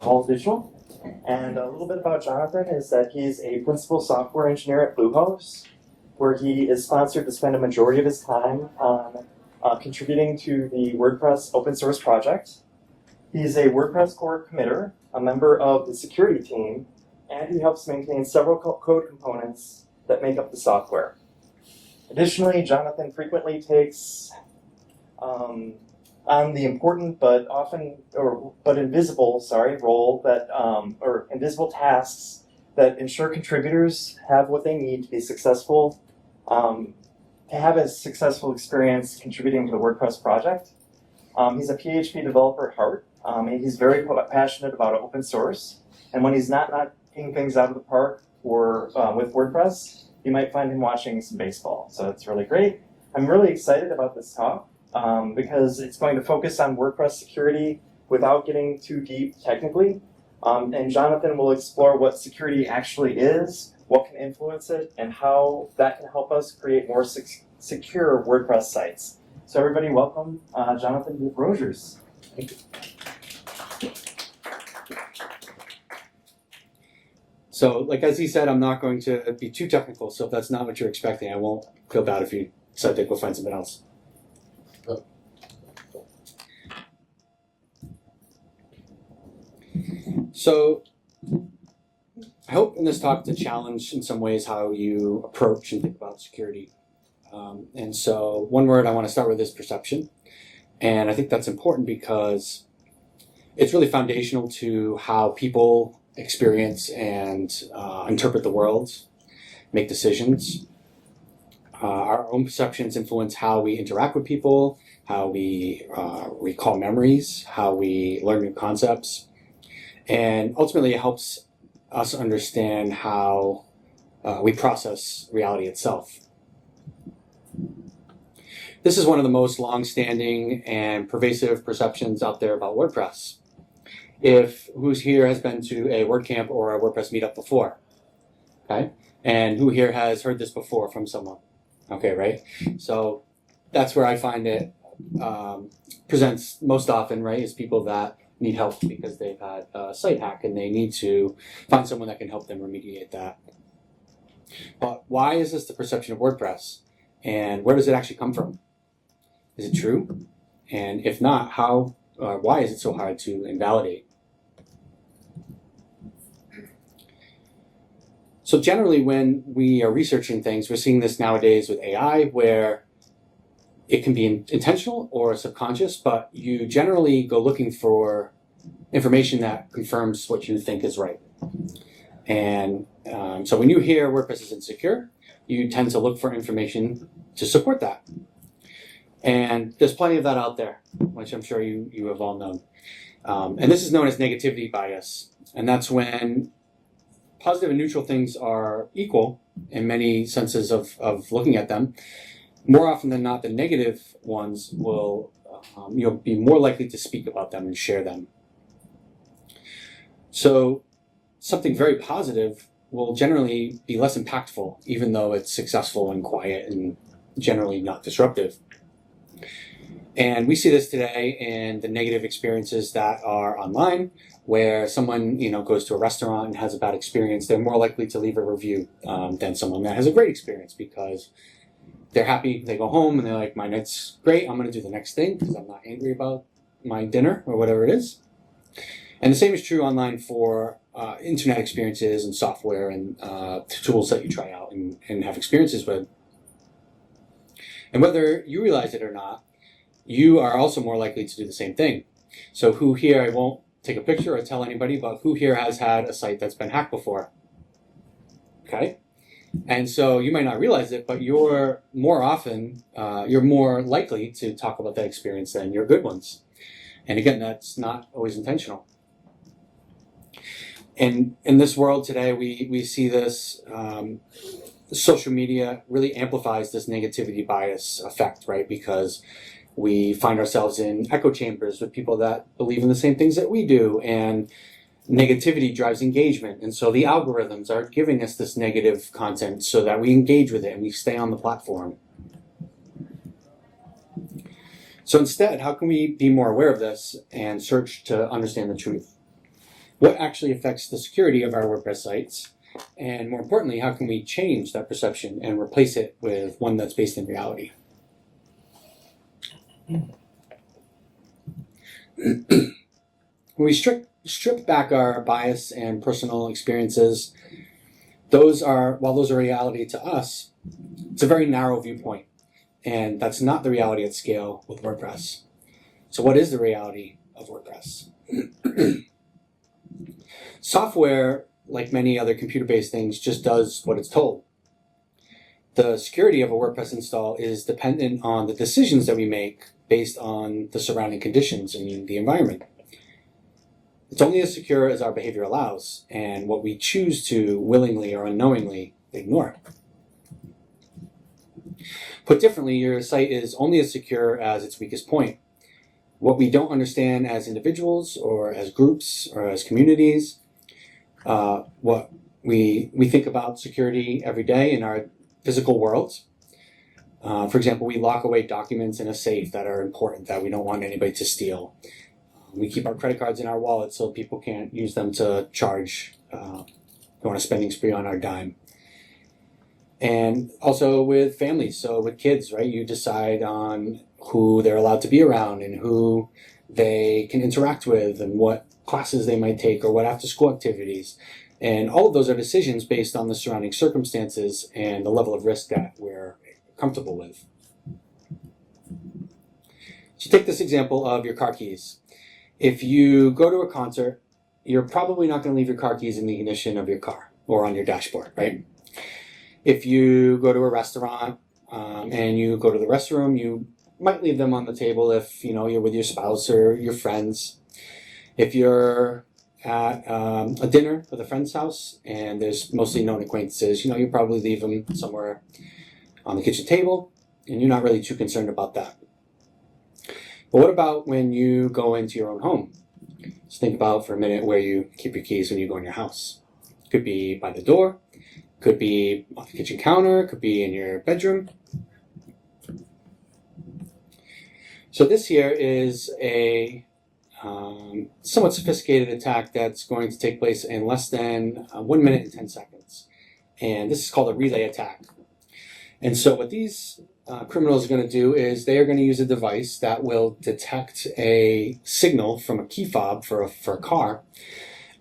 EvolveDigital. And a little bit about Jonathan is that he's a principal software engineer at Bluehost, where he is sponsored to spend a majority of his time on contributing to the WordPress open source project. He's a WordPress core committer, a member of the security team, and he helps maintain several code components that make up the software. Additionally, Jonathan frequently takes on the important but invisible role that or invisible tasks that ensure contributors have what they need to be successful, to have a successful experience contributing to the WordPress project. He's a PHP developer at heart. And he's very passionate about open source. And when he's not knocking things out of the park or with WordPress, you might find him watching some baseball. So it's really great. I'm really excited about this talk because it's going to focus on WordPress security without getting too deep technically. And Jonathan will explore what security actually is, what can influence it, and how that can help us create more secure WordPress sites. So everybody, welcome Jonathan Desrosiers. Thank you. So, like as he said, I'm not going to be too technical, so if that's not what you're expecting, I won't feel bad if you decide to go find something else. So, I hope in this talk to challenge in some ways how you approach and think about security. And so, one word I want to start with is perception. And I think that's important because it's really foundational to how people experience and interpret the world, make decisions. Our own perceptions influence how we interact with people, how we recall memories, how we learn new concepts, and ultimately it helps us understand how we process reality itself. This is one of the most long-standing and pervasive perceptions out there about WordPress. If who's here has been to a WordCamp or a WordPress meetup before, okay? And who here has heard this before from someone? Okay, right? So that's where I find it presents most often, right, is people that need help because they've had a site hack and they need to find someone that can help them remediate that. But why is this the perception of WordPress? And where does it actually come from? Is it true? And if not, why is it so hard to invalidate? So generally when we are researching things, we're seeing this nowadays with AI where it can be intentional or subconscious, but you generally go looking for information that confirms what you think is right. And so when you hear WordPress is insecure, you tend to look for information to support that. And there's plenty of that out there, which I'm sure you have all known. And this is known as negativity bias. And that's when positive and neutral things are equal in many senses of looking at them. More often than not, the negative ones will you'll be more likely to speak about them and share them. So something very positive will generally be less impactful, even though it's successful and quiet and generally not disruptive. And we see this today in the negative experiences that are online, where someone goes to a restaurant and has a bad experience. They're more likely to leave a review than someone that has a great experience because they're happy. They go home and they're like, my night's great. I'm going to do the next thing because I'm not angry about my dinner or whatever it is. And the same is true online for internet experiences and software and tools that you try out and have experiences with. And whether you realize it or not, you are also more likely to do the same thing. So who here, I won't take a picture or tell anybody, but who here has had a site that's been hacked before? Okay? And so you might not realize it, but you're more likely to talk about that experience than your good ones. And again, that's not always intentional. And in this world today, we see this, social media really amplifies this negativity bias effect, right? Because we find ourselves in echo chambers with people that believe in the same things that we do, and negativity drives engagement. And so the algorithms are giving us this negative content so that we engage with it and we stay on the platform. So instead, how can we be more aware of this and search to understand the truth? what actually affects the security of our WordPress sites, and more importantly, how can we change that perception and replace it with one that's based in reality. When we strip back our bias and personal experiences, while those are reality to us, it's a very narrow viewpoint, and that's not the reality at scale with WordPress. So what is the reality of WordPress? Software, like many other computer-based things, just does what it's told. The security of a WordPress install is dependent on the decisions that we make based on the surrounding conditions in the environment. It's only as secure as our behavior allows, and what we choose to willingly or unknowingly ignore. Put differently, your site is only as secure as its weakest point. What we don't understand as individuals or as groups or as communities, what we think about security every day in our physical worlds. For example, we lock away documents in a safe that are important that we don't want anybody to steal. We keep our credit cards in our wallet so people can't use them to charge, go on a spending spree on our dime. And also with families, so with kids, right? You decide on who they're allowed to be around and who they can interact with and what classes they might take or what after-school activities. And all of those are decisions based on the surrounding circumstances and the level of risk that we're comfortable with. So take this example of your car keys. If you go to a concert, you're probably not going to leave your car keys in the ignition of your car or on your dashboard, right? If you go to a restaurant and you go to the restroom, you might leave them on the table if you're with your spouse or your friends. If you're at a dinner with a friend's house and there's mostly known acquaintances, you probably leave them somewhere on the kitchen table and you're not really too concerned about that. But what about when you go into your own home? Just think about for a minute where you keep your keys when you go in your house. It could be by the door, could be on the kitchen counter, could be in your bedroom. So this here is a somewhat sophisticated attack that's going to take place in less than 1 minute and 10 seconds. And this is called a relay attack. And so what these criminals are going to do is they are going to use a device that will detect a signal from a key fob for a car.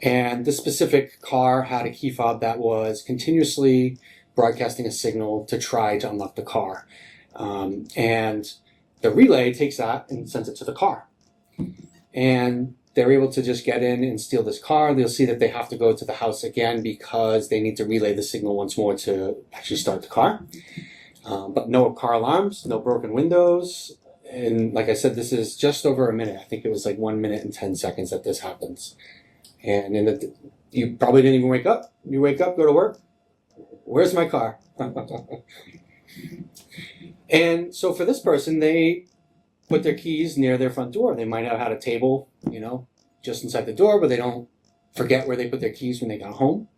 And this specific car had a key fob that was continuously broadcasting a signal to try to unlock the car. And the relay takes that and sends it to the car. And they're able to just get in and steal this car. They'll see that they have to go to the house again because they need to relay the signal once more to actually start the car. But no car alarms, no broken windows. And like I said, this is just over a minute. I think it was like 1 minute and 10 seconds that this happens. And you probably didn't even wake up. You wake up, go to work. Where's my car? And so for this person, they put their keys near their front door. They might have had a table, just inside the door, but they don't forget where they put their keys when they got home.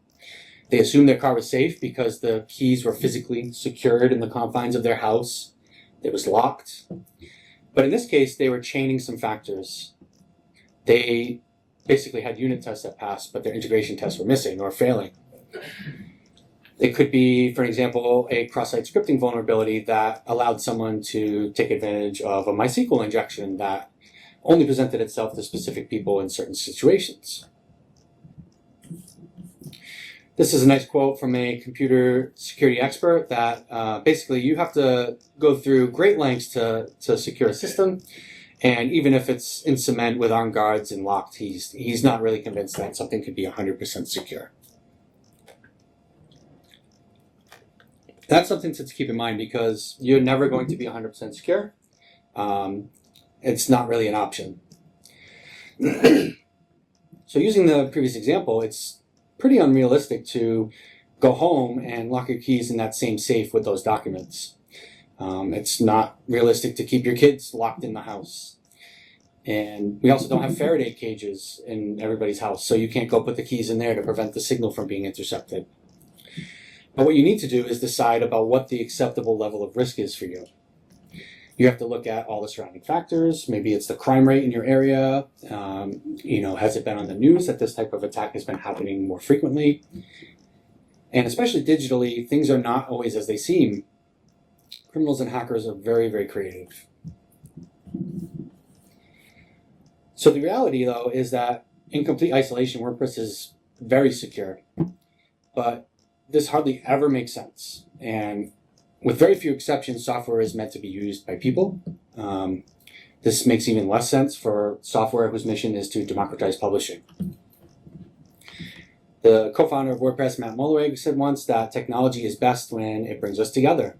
They assumed their car was safe because the keys were physically secured in the confines of their house. It was locked. But in this case, they were chaining some factors. They basically had unit tests that passed, but their integration tests were missing or failing. It could be, for example, a cross-site scripting vulnerability that allowed someone to take advantage of a MySQL injection that only presented itself to specific people in certain situations. This is a nice quote from a computer security expert that basically you have to go through great lengths to secure a system. And even if it's in cement with armed guards and locked, he's not really convinced that something could be 100% secure. That's something to keep in mind because you're never going to be 100% secure. It's not really an option. So using the previous example, it's pretty unrealistic to go home and lock your keys in that same safe with those documents. It's not realistic to keep your kids locked in the house. And we also don't have Faraday cages in everybody's house, so you can't go put the keys in there to prevent the signal from being intercepted. But what you need to do is decide about what the acceptable level of risk is for you. You have to look at all the surrounding factors. Maybe it's the crime rate in your area. Has it been on the news that this type of attack has been happening more frequently? And especially digitally, things are not always as they seem. Criminals and hackers are very, very creative. So the reality, though, is that in complete isolation, WordPress is very secure. But this hardly ever makes sense. And with very few exceptions, software is meant to be used by people. This makes even less sense for software whose mission is to democratize publishing. The co-founder of WordPress, Matt Mullenweg, said once that technology is best when it brings us together.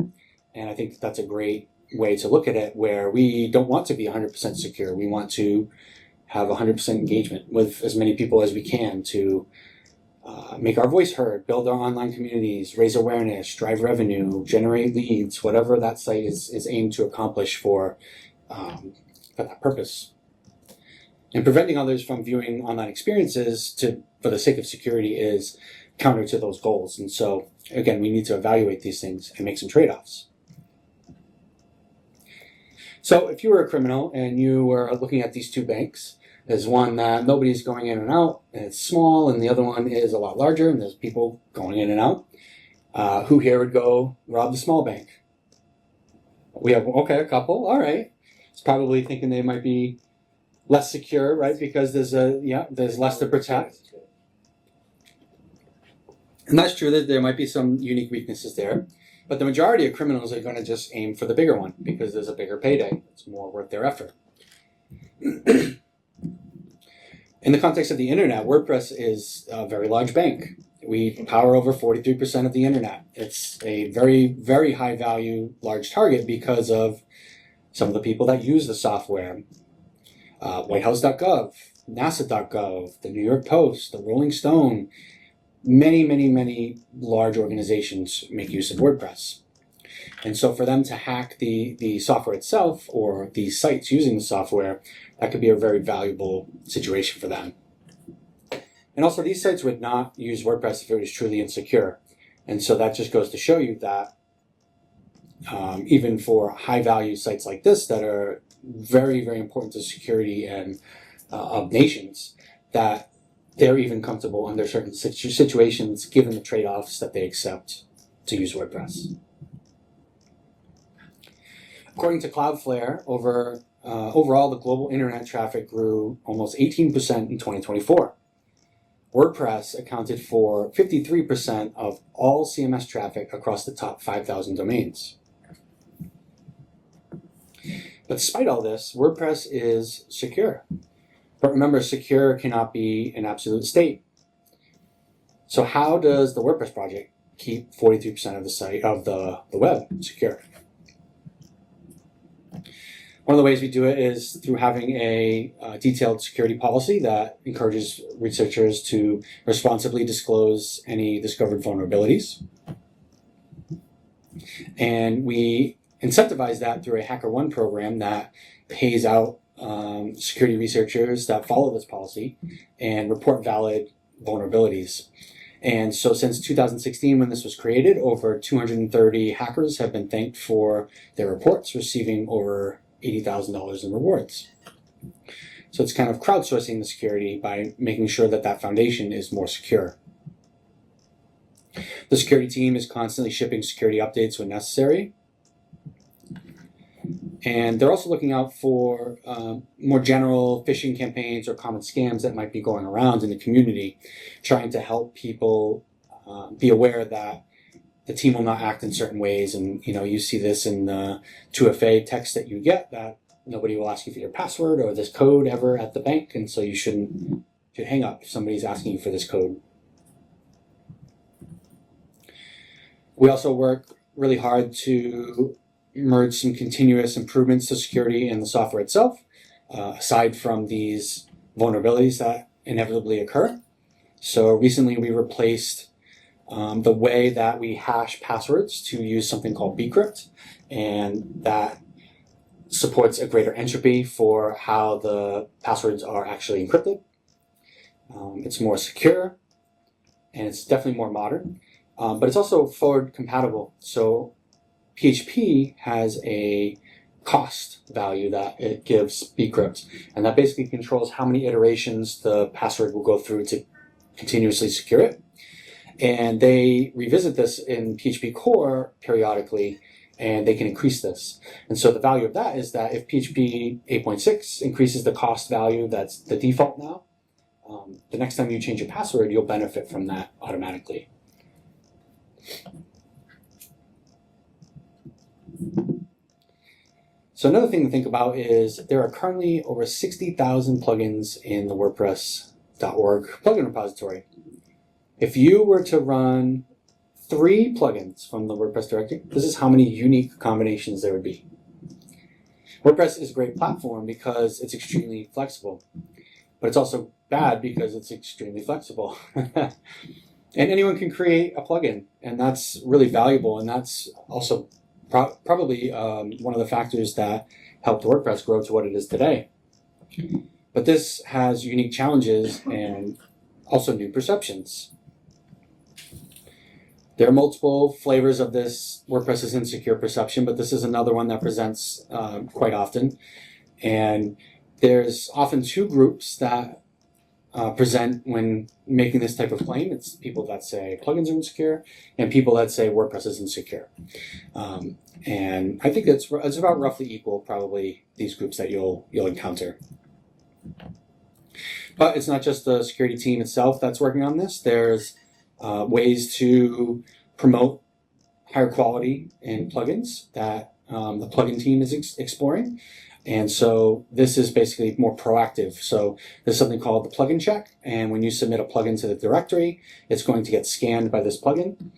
And I think that's a great way to look at it, where we don't want to be 100% secure. We want to have 100% engagement with as many people as we can to make our voice heard, build our online communities, raise awareness, drive revenue, generate leads, whatever that site is aimed to accomplish for that purpose. And preventing others from viewing online experiences for the sake of security is counter to those goals. And so, again, we need to evaluate these things and make some trade-offs. So if you were a criminal and you were looking at these two banks, there's one that nobody's going in and out, and it's small, and the other one is a lot larger, and there's people going in and out. Who here would go rob the small bank? We have, okay, a couple, all right. It's probably thinking they might be less secure, right? Because there's less to protect. And that's true that there might be some unique weaknesses there. But the majority of criminals are going to just aim for the bigger one because there's a bigger payday. It's more worth their effort. In the context of the internet, WordPress is a very large bank. We power over 43% of the internet. It's a very, very high value, large target because of some of the people that use the software. Whitehouse.gov, NASA.gov, the New York Post, the Rolling Stone. Many, many, many large organizations make use of WordPress. And so for them to hack the software itself or the sites using the software, that could be a very valuable situation for them. And also, these sites would not use WordPress if it was truly insecure. And so that just goes to show you that even for high-value sites like this that are very, very important to security and of nations, that they're even comfortable under certain situations given the trade-offs that they accept to use WordPress. According to Cloudflare, overall the global internet traffic grew almost 18% in 2024. WordPress accounted for 53% of all CMS traffic across the top 5,000 domains. But despite all this, WordPress is secure. But remember, secure cannot be an absolute state. So how does the WordPress project keep 43% of the site of the web secure? One of the ways we do it is through having a detailed security policy that encourages researchers to responsibly disclose any discovered vulnerabilities. And we incentivize that through a HackerOne program that pays out security researchers that follow this policy and report valid vulnerabilities. And so since 2016, when this was created, over 230 hackers have been thanked for their reports, receiving over $80,000 in rewards. So it's kind of crowdsourcing the security by making sure that that foundation is more secure. The security team is constantly shipping security updates when necessary. And they're also looking out for more general phishing campaigns or common scams that might be going around in the community, trying to help people be aware that the team will not act in certain ways. And you see this in the 2FA text that you get, that nobody will ask you for your password or this code ever at the bank, and so you should hang up if somebody's asking you for this code. We also work really hard to merge some continuous improvements to security in the software itself, aside from these vulnerabilities that inevitably occur. So recently we replaced the way that we hash passwords to use something called bcrypt, and that supports a greater entropy for how the passwords are actually encrypted. It's more secure, and it's definitely more modern, but it's also forward compatible. So PHP has a cost value that it gives bcrypt, and that basically controls how many iterations the password will go through to continuously secure it. And they revisit this in PHP core periodically, and they can increase this. And so the value of that is that if PHP 8.6 increases the cost value, that's the default now, the next time you change your password, you'll benefit from that automatically. So another thing to think about is there are currently over 60,000 plugins in the WordPress.org plugin repository. If you were to run 3 plugins from the WordPress directory, this is how many unique combinations there would be. WordPress is a great platform because it's extremely flexible, but it's also bad because it's extremely flexible. And anyone can create a plugin, and that's really valuable, and that's also probably one of the factors that helped WordPress grow to what it is today. But this has unique challenges and also new perceptions. There are multiple flavors of this WordPress is insecure perception, but this is another one that presents quite often. And there's often 2 groups that present when making this type of claim. It's people that say plugins are insecure and people that say WordPress is insecure. And I think it's about roughly equal, probably, these groups that you'll encounter. But it's not just the security team itself that's working on this. There's ways to promote higher quality in plugins that the plugin team is exploring. And so this is basically more proactive. So there's something called the plugin check. And when you submit a plugin to the directory, it's going to get scanned by this plugin.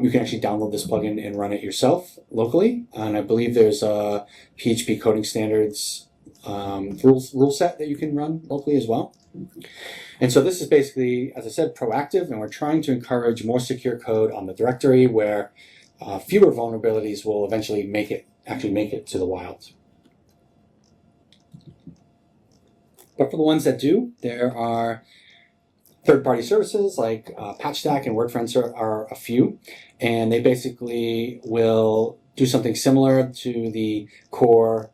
You can actually download this plugin and run it yourself locally. And I believe there's a PHP coding standards rule set that you can run locally as well. And so this is basically, as I said, proactive, and we're trying to encourage more secure code on the directory where fewer vulnerabilities will eventually make it to the wild. But for the ones that do, there are third-party services like PatchStack and WordFence are a few, and they basically will do something similar to the core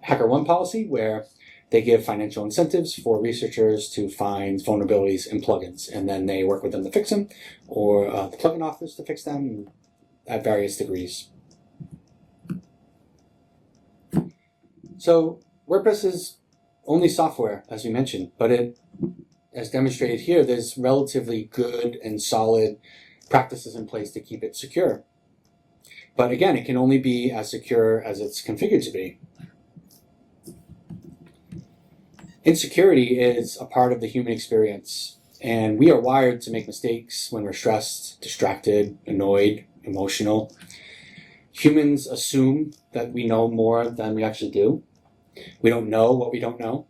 HackerOne policy, where they give financial incentives for researchers to find vulnerabilities in plugins, and then they work with them to fix them, or the plugin authors to fix them at various degrees. So WordPress is only software, as we mentioned, but it, as demonstrated here, there's relatively good and solid practices in place to keep it secure. But again, it can only be as secure as it's configured to be. Insecurity is a part of the human experience, and we are wired to make mistakes when we're stressed, distracted, annoyed, emotional. Humans assume that we know more than we actually do. We don't know what we don't know.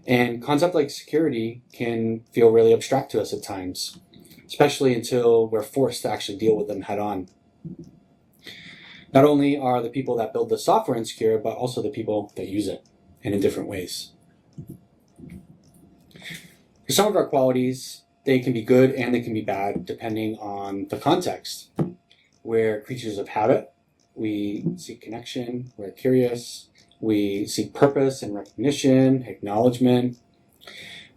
And concepts like security can feel really abstract to us at times, especially until we're forced to actually deal with them head on. Not only are the people that build the software insecure, but also the people that use it, and in different ways. For some of our qualities, they can be good and they can be bad depending on the context. We're creatures of habit. We seek connection. We're curious. We seek purpose and recognition, acknowledgement.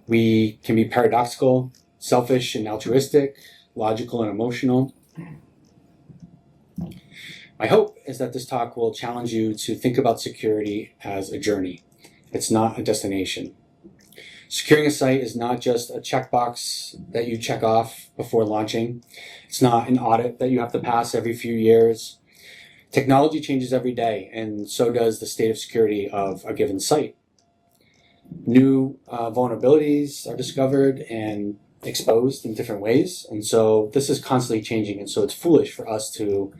We can be paradoxical, selfish and altruistic, logical and emotional. My hope is that this talk will challenge you to think about security as a journey. It's not a destination. Securing a site is not just a checkbox that you check off before launching. It's not an audit that you have to pass every few years. Technology changes every day, and so does the state of security of a given site. New vulnerabilities are discovered and exposed in different ways, and so this is constantly changing, and so it's foolish for us to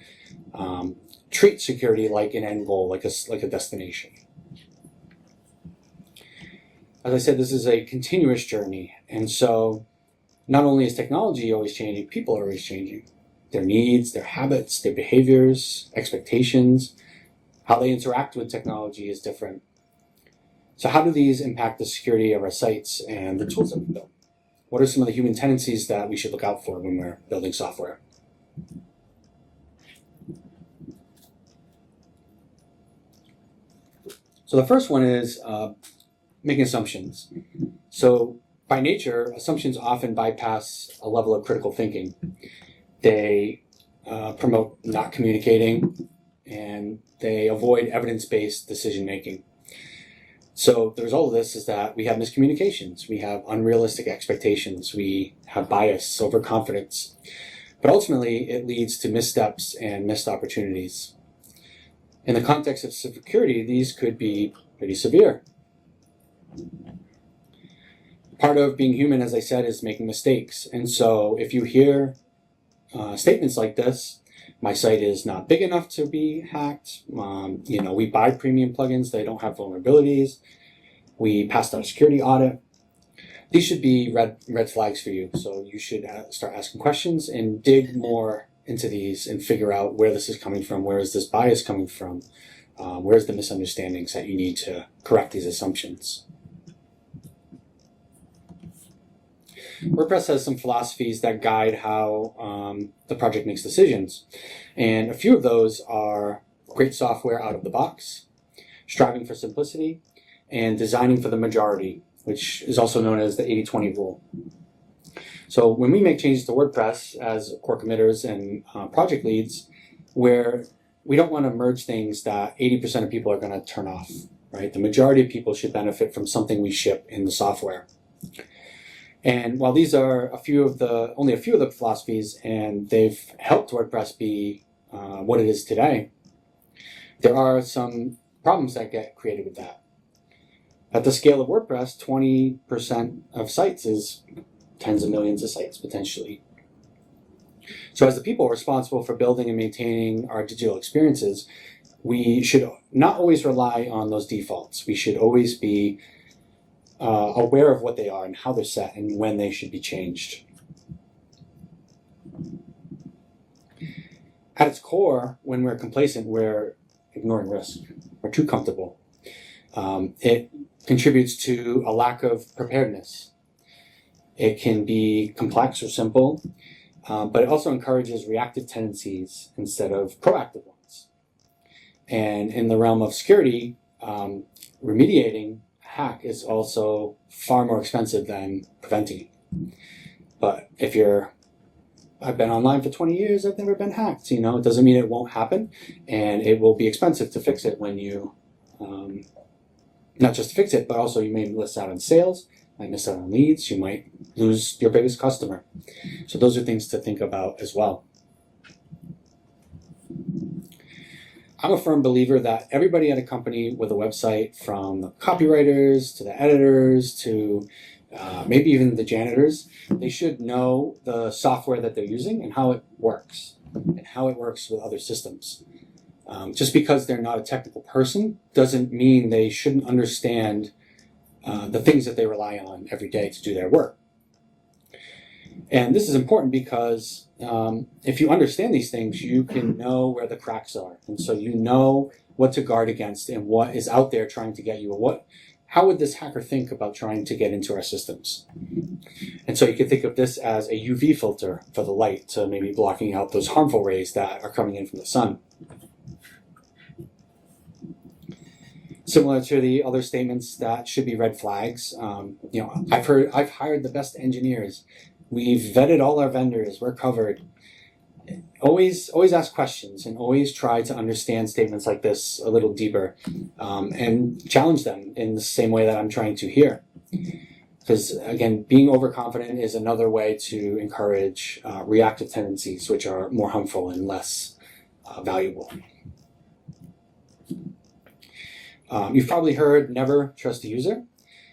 treat security like an end goal, like a destination. As I said, this is a continuous journey, and so not only is technology always changing, people are always changing. Their needs, their habits, their behaviors, expectations, how they interact with technology is different. So how do these impact the security of our sites and the tools that we build? What are some of the human tendencies that we should look out for when we're building software? So the first one is making assumptions. So by nature, assumptions often bypass a level of critical thinking. They promote not communicating, and they avoid evidence-based decision-making. So the result of this is that we have miscommunications, we have unrealistic expectations, we have bias, overconfidence. But ultimately, it leads to missteps and missed opportunities. In the context of security, these could be pretty severe. Part of being human, as I said, is making mistakes. And so if you hear statements like this, my site is not big enough to be hacked, we buy premium plugins, they don't have vulnerabilities, we passed our security audit, these should be red flags for you. So you should start asking questions and dig more into these and figure out where this is coming from, where is this bias coming from, where's the misunderstandings that you need to correct these assumptions. WordPress has some philosophies that guide how the project makes decisions. And a few of those are great software out of the box, striving for simplicity, and designing for the majority, which is also known as the 80-20 rule. So when we make changes to WordPress as core committers and project leads, where we don't want to merge things that 80% of people are going to turn off, right? The majority of people should benefit from something we ship in the software. And while these are only a few of the philosophies, and they've helped WordPress be what it is today, there are some problems that get created with that. At the scale of WordPress, 20% of sites is tens of millions of sites, potentially. So as the people responsible for building and maintaining our digital experiences, we should not always rely on those defaults. We should always be aware of what they are and how they're set and when they should be changed. At its core, when we're complacent, we're ignoring risk. We're too comfortable. It contributes to a lack of preparedness. It can be complex or simple, but it also encourages reactive tendencies instead of proactive ones. And in the realm of security, remediating hack is also far more expensive than preventing it. But if I've been online for 20 years, I've never been hacked, it doesn't mean it won't happen, and it will be expensive to fix it when you, not just to fix it, but also you may miss out on sales, might miss out on leads, you might lose your biggest customer. So those are things to think about as well. I'm a firm believer that everybody at a company with a website, from the copywriters to the editors to maybe even the janitors, they should know the software that they're using and how it works and how it works with other systems. Just because they're not a technical person doesn't mean they shouldn't understand the things that they rely on every day to do their work. And this is important because if you understand these things, you can know where the cracks are. And so you know what to guard against and what is out there trying to get you. How would this hacker think about trying to get into our systems? And so you can think of this as a UV filter for the light, to maybe blocking out those harmful rays that are coming in from the sun. Similar to the other statements that should be red flags, I've hired the best engineers. We've vetted all our vendors. We're covered. Always ask questions and always try to understand statements like this a little deeper, and challenge them in the same way that I'm trying to here. Because again, being overconfident is another way to encourage reactive tendencies, which are more harmful and less valuable. You've probably heard never trust a user.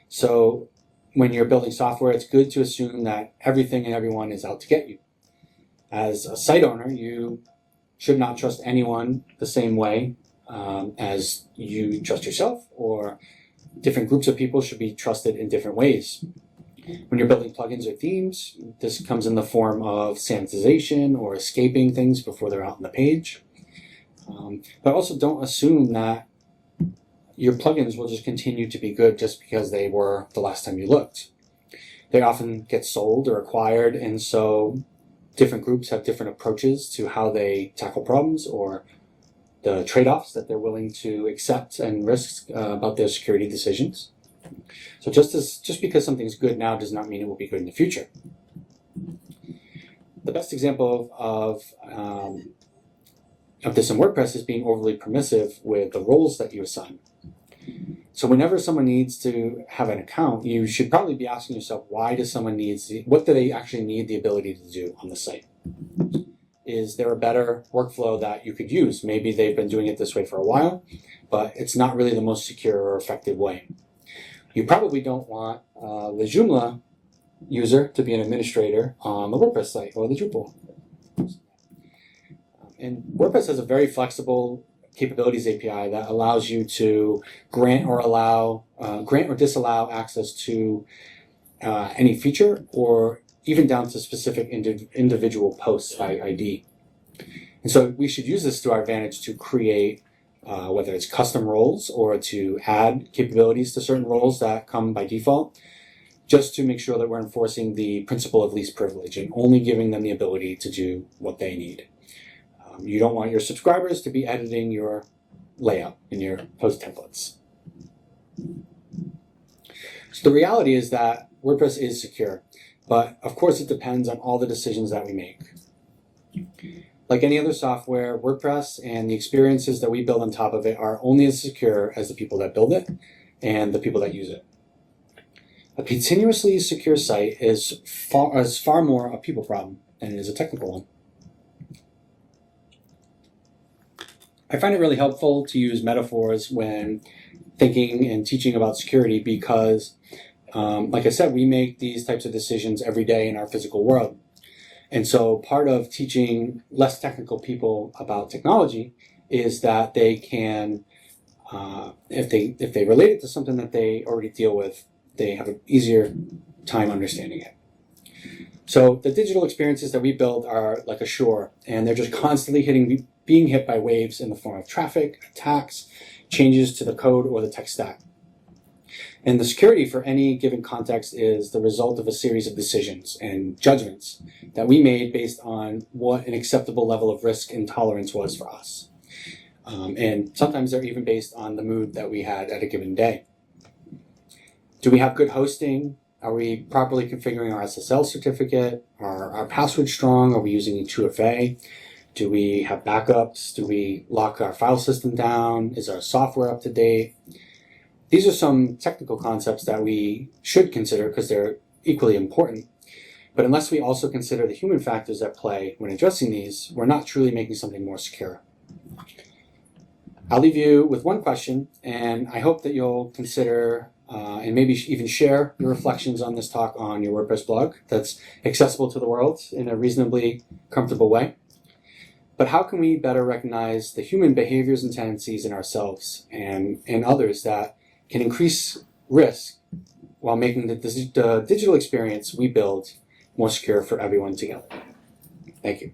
So when you're building software, it's good to assume that everything and everyone is out to get you. As a site owner, you should not trust anyone the same way as you trust yourself, or different groups of people should be trusted in different ways. When you're building plugins or themes, this comes in the form of sanitization or escaping things before they're out on the page. But also don't assume that your plugins will just continue to be good just because they were the last time you looked. They often get sold or acquired, and so different groups have different approaches to how they tackle problems or the trade-offs that they're willing to accept and risk about their security decisions. So just because something's good now does not mean it will be good in the future. The best example of this in WordPress is being overly permissive with the roles that you assign. So whenever someone needs to have an account, you should probably be asking yourself, what do they actually need the ability to do on the site? Is there a better workflow that you could use? Maybe they've been doing it this way for a while, but it's not really the most secure or effective way. You probably don't want the Joomla user to be an administrator on the WordPress site or the Drupal. And WordPress has a very flexible capabilities API that allows you to grant or disallow access to any feature, or even down to specific individual posts by ID. And so we should use this to our advantage to create, whether it's custom roles or to add capabilities to certain roles that come by default, just to make sure that we're enforcing the principle of least privilege and only giving them the ability to do what they need. You don't want your subscribers to be editing your layout in your post templates. So the reality is that WordPress is secure, but of course it depends on all the decisions that we make. Like any other software, WordPress and the experiences that we build on top of it are only as secure as the people that build it and the people that use it. A continuously secure site is far more a people problem than it is a technical one. I find it really helpful to use metaphors when thinking and teaching about security because, like I said, we make these types of decisions every day in our physical world. And so part of teaching less technical people about technology is that they can, if they relate it to something that they already deal with, they have an easier time understanding it. So the digital experiences that we build are like a shore, and they're just constantly being hit by waves in the form of traffic, attacks, changes to the code or the tech stack. And the security for any given context is the result of a series of decisions and judgments that we made based on what an acceptable level of risk and tolerance was for us. And sometimes they're even based on the mood that we had at a given day. Do we have good hosting? Are we properly configuring our SSL certificate? Are our passwords strong? Are we using 2FA? Do we have backups? Do we lock our file system down? Is our software up to date? These are some technical concepts that we should consider because they're equally important. But unless we also consider the human factors at play when addressing these, we're not truly making something more secure. I'll leave you with one question, and I hope that you'll consider and maybe even share your reflections on this talk on your WordPress blog that's accessible to the world in a reasonably comfortable way. But how can we better recognize the human behaviors and tendencies in ourselves and others that can increase risk while making the digital experience we build more secure for everyone together? Thank you.